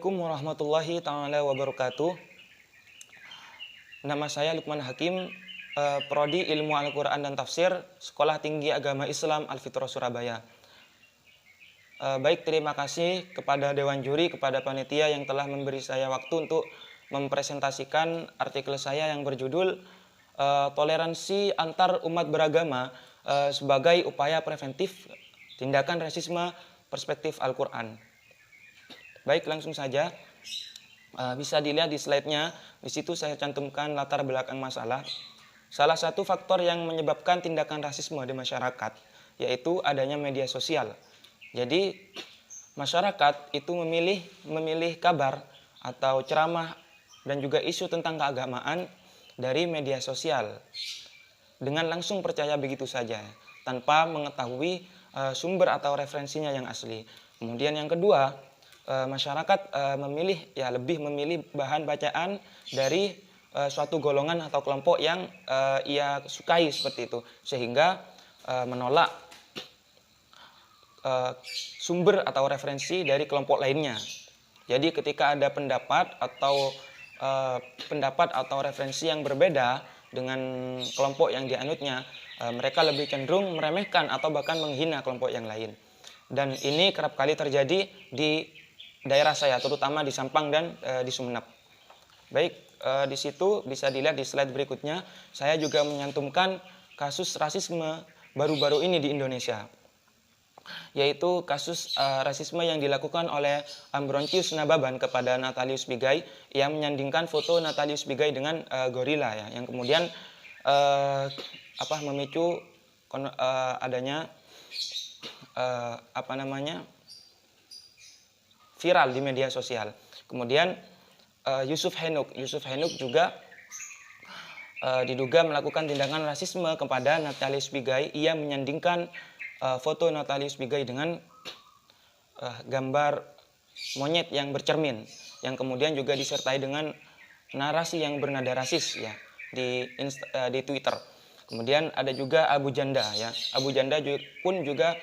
Assalamualaikum warahmatullahi taala wabarakatuh. Nama saya Lukman Hakim, Prodi Ilmu Al-Quran dan Tafsir, Sekolah Tinggi Agama Islam Al-Fitrah Surabaya. Baik, terima kasih kepada Dewan Juri, kepada panitia yang telah memberi saya waktu untuk mempresentasikan artikel saya yang berjudul Toleransi Antar Umat Beragama sebagai Upaya Preventif Tindakan Rasisme Perspektif Al-Quran. Baik, langsung saja. Bisa dilihat di slide-nya. Di situ saya cantumkan latar belakang masalah. Salah satu faktor yang menyebabkan tindakan rasisme di masyarakat yaitu adanya media sosial. Jadi masyarakat itu memilih kabar atau ceramah dan juga isu tentang keagamaan dari media sosial dengan langsung percaya begitu saja tanpa mengetahui sumber atau referensinya yang asli. Kemudian yang kedua, masyarakat lebih memilih bahan bacaan dari suatu golongan atau kelompok yang ia sukai seperti itu, sehingga menolak sumber atau referensi dari kelompok lainnya. Jadi ketika ada pendapat atau referensi yang berbeda dengan kelompok yang dianutnya, mereka lebih cenderung meremehkan atau bahkan menghina kelompok yang lain. Dan ini kerap kali terjadi di daerah saya, terutama di Sampang dan di Sumeneb. Baik, di situ bisa dilihat di slide berikutnya, saya juga menyantumkan kasus rasisme baru-baru ini di Indonesia, yaitu kasus rasisme yang dilakukan oleh Ambrosius Nababan kepada Natalius Pigai yang menyandingkan foto Natalius Pigai dengan gorila, ya, yang kemudian memicu adanya viral di media sosial. Kemudian Yusuf Henuk juga diduga melakukan tindakan rasisme kepada Natalius Pigai. Ia menyandingkan foto Natalius Pigai dengan gambar monyet yang bercermin, yang kemudian juga disertai dengan narasi yang bernada rasis, ya, di Twitter. Kemudian ada juga Abu Janda, ya. Abu Janda pun juga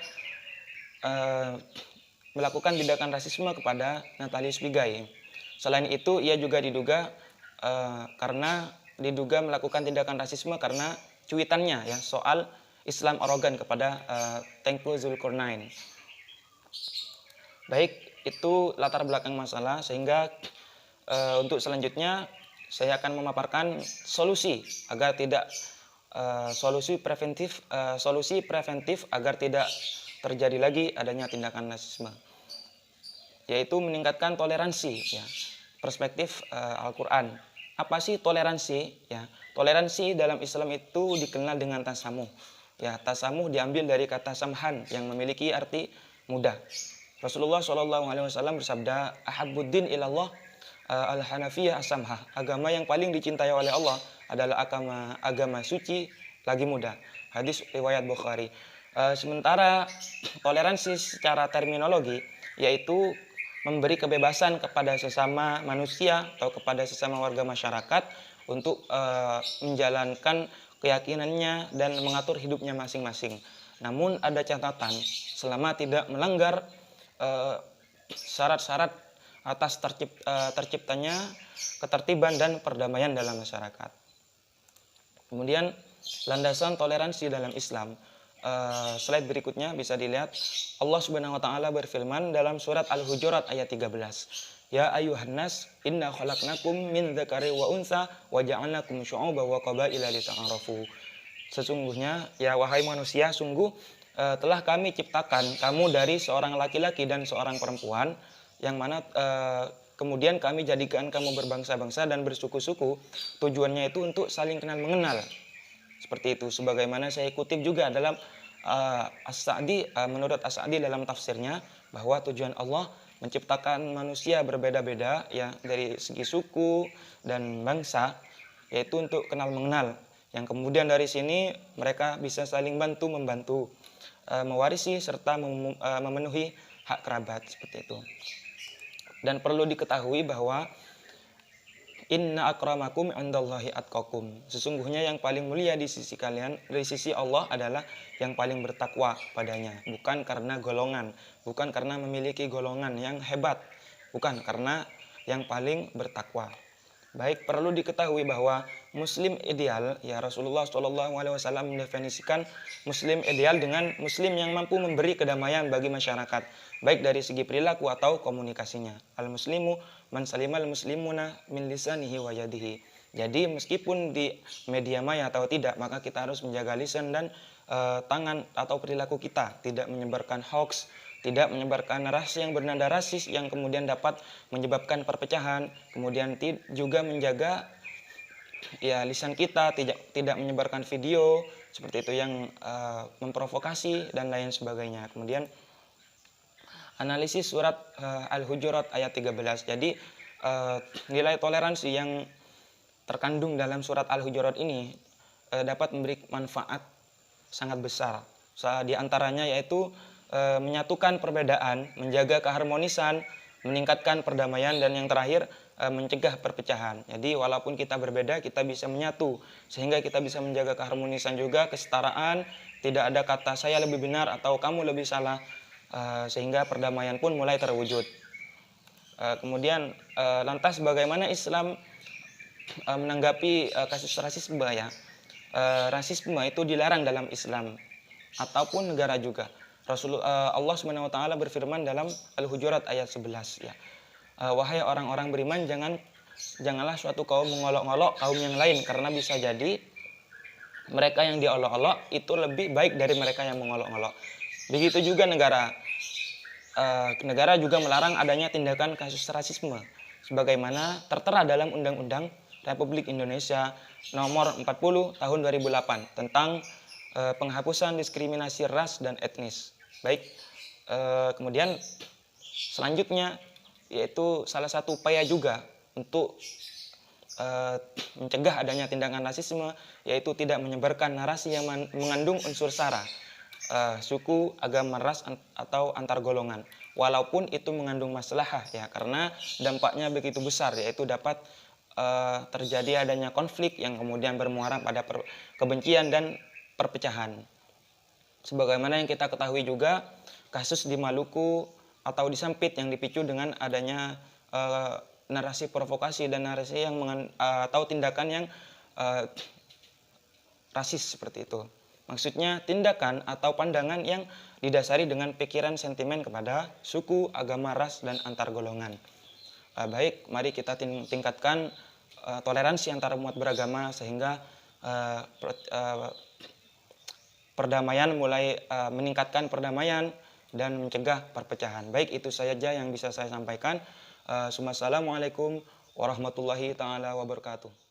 melakukan tindakan rasisme kepada Natalius Pigai. Selain itu, ia juga diduga melakukan tindakan rasisme karena cuitannya, ya, soal Islam arogan kepada Tengku Zulkarnain. Baik, itu latar belakang masalah, sehingga untuk selanjutnya saya akan memaparkan solusi preventif agar tidak terjadi lagi adanya tindakan rasisme, yaitu meningkatkan toleransi, ya, perspektif Al-Quran. Apa sih toleransi? Ya, toleransi dalam Islam itu dikenal dengan tasamuh. Ya, tasamuh diambil dari kata samhan yang memiliki arti mudah. Rasulullah SAW bersabda, "Ahabbuddin ilallah al-hanafiyah as-samhah." Agama yang paling dicintai oleh Allah adalah agama suci lagi mudah. Hadis riwayat Bukhari. Sementara toleransi secara terminologi yaitu memberi kebebasan kepada sesama manusia atau kepada sesama warga masyarakat untuk menjalankan keyakinannya dan mengatur hidupnya masing-masing. Namun ada catatan, selama tidak melanggar syarat-syarat atas terciptanya ketertiban dan perdamaian dalam masyarakat. Kemudian landasan toleransi dalam Islam. Slide berikutnya bisa dilihat, Allah Subhanahu wa taala berfirman dalam surat Al-Hujurat ayat 13. Ya ayuhan nas, inna khalaqnakum min dzakari wa unsa wa ja'alnakum syu'uban wa qabaila lita'arafu. Sesungguhnya, ya wahai manusia, sungguh telah kami ciptakan kamu dari seorang laki-laki dan seorang perempuan, yang mana kemudian kami jadikan kamu berbangsa-bangsa dan bersuku-suku. Tujuannya itu untuk saling kenal mengenal. Seperti itu, sebagaimana saya kutip juga dalam menurut As-Sa'di dalam tafsirnya, bahwa tujuan Allah menciptakan manusia berbeda-beda, ya, dari segi suku dan bangsa, yaitu untuk kenal mengenal, yang kemudian dari sini mereka bisa saling bantu-membantu, mewarisi serta memenuhi hak kerabat, seperti itu. Dan perlu diketahui bahwa inna akramakum indallahi atqakum. Sesungguhnya yang paling mulia di sisi kalian, dari sisi Allah, adalah yang paling bertakwa padanya. Bukan karena golongan, bukan karena memiliki golongan yang hebat, Bukan, karena yang paling bertakwa. Baik, perlu diketahui bahwa muslim ideal, ya Rasulullah SAW mendefinisikan muslim ideal dengan muslim yang mampu memberi kedamaian bagi masyarakat, baik dari segi perilaku atau komunikasinya. Al-muslimu man salimal muslimuna min lisanihi wa yadihi. Jadi meskipun di media maya atau tidak, maka kita harus menjaga lisan dan tangan atau perilaku kita, tidak menyebarkan hoax, tidak menyebarkan narasi yang bernada rasis yang kemudian dapat menyebabkan perpecahan, kemudian juga menjaga ya lisan kita tidak menyebarkan video seperti itu yang memprovokasi dan lain sebagainya. Kemudian analisis surat Al-Hujurat ayat 13. Jadi nilai toleransi yang terkandung dalam surat Al-Hujurat ini dapat memberi manfaat sangat besar. Di antaranya yaitu menyatukan perbedaan, menjaga keharmonisan, meningkatkan perdamaian, dan yang terakhir mencegah perpecahan. Jadi walaupun kita berbeda, kita bisa menyatu sehingga kita bisa menjaga keharmonisan juga, kesetaraan, tidak ada kata saya lebih benar atau kamu lebih salah, sehingga perdamaian pun mulai terwujud. Kemudian lantas bagaimana Islam menanggapi kasus rasisme ya? Rasisme itu dilarang dalam Islam ataupun negara juga. Allah SWT berfirman dalam Al-Hujurat ayat 11 ya. Wahai orang-orang beriman, janganlah suatu kaum mengolok-olok kaum yang lain, karena bisa jadi mereka yang diolok-olok itu lebih baik dari mereka yang mengolok-olok. Begitu juga negara. Negara juga melarang adanya tindakan kasus rasisme sebagaimana tertera dalam Undang-Undang Republik Indonesia nomor 40 tahun 2008 tentang penghapusan diskriminasi ras dan etnis. Baik, kemudian selanjutnya yaitu salah satu upaya juga untuk mencegah adanya tindakan rasisme yaitu tidak menyebarkan narasi yang mengandung unsur sara, suku, agama, ras atau antar golongan, walaupun itu mengandung maslahah ya, karena dampaknya begitu besar, yaitu dapat terjadi adanya konflik yang kemudian bermuara pada kebencian dan perpecahan. Sebagaimana yang kita ketahui juga kasus di Maluku atau di Sampit yang dipicu dengan adanya narasi provokasi dan narasi yang atau tindakan yang rasis seperti itu. Maksudnya tindakan atau pandangan yang didasari dengan pikiran sentimen kepada suku, agama, ras, dan antar golongan. Baik, mari kita tingkatkan toleransi antar umat beragama sehingga perdamaian mulai meningkatkan perdamaian dan mencegah perpecahan. Baik, itu saja yang bisa saya sampaikan. Assalamualaikum warahmatullahi taala wabarakatuh.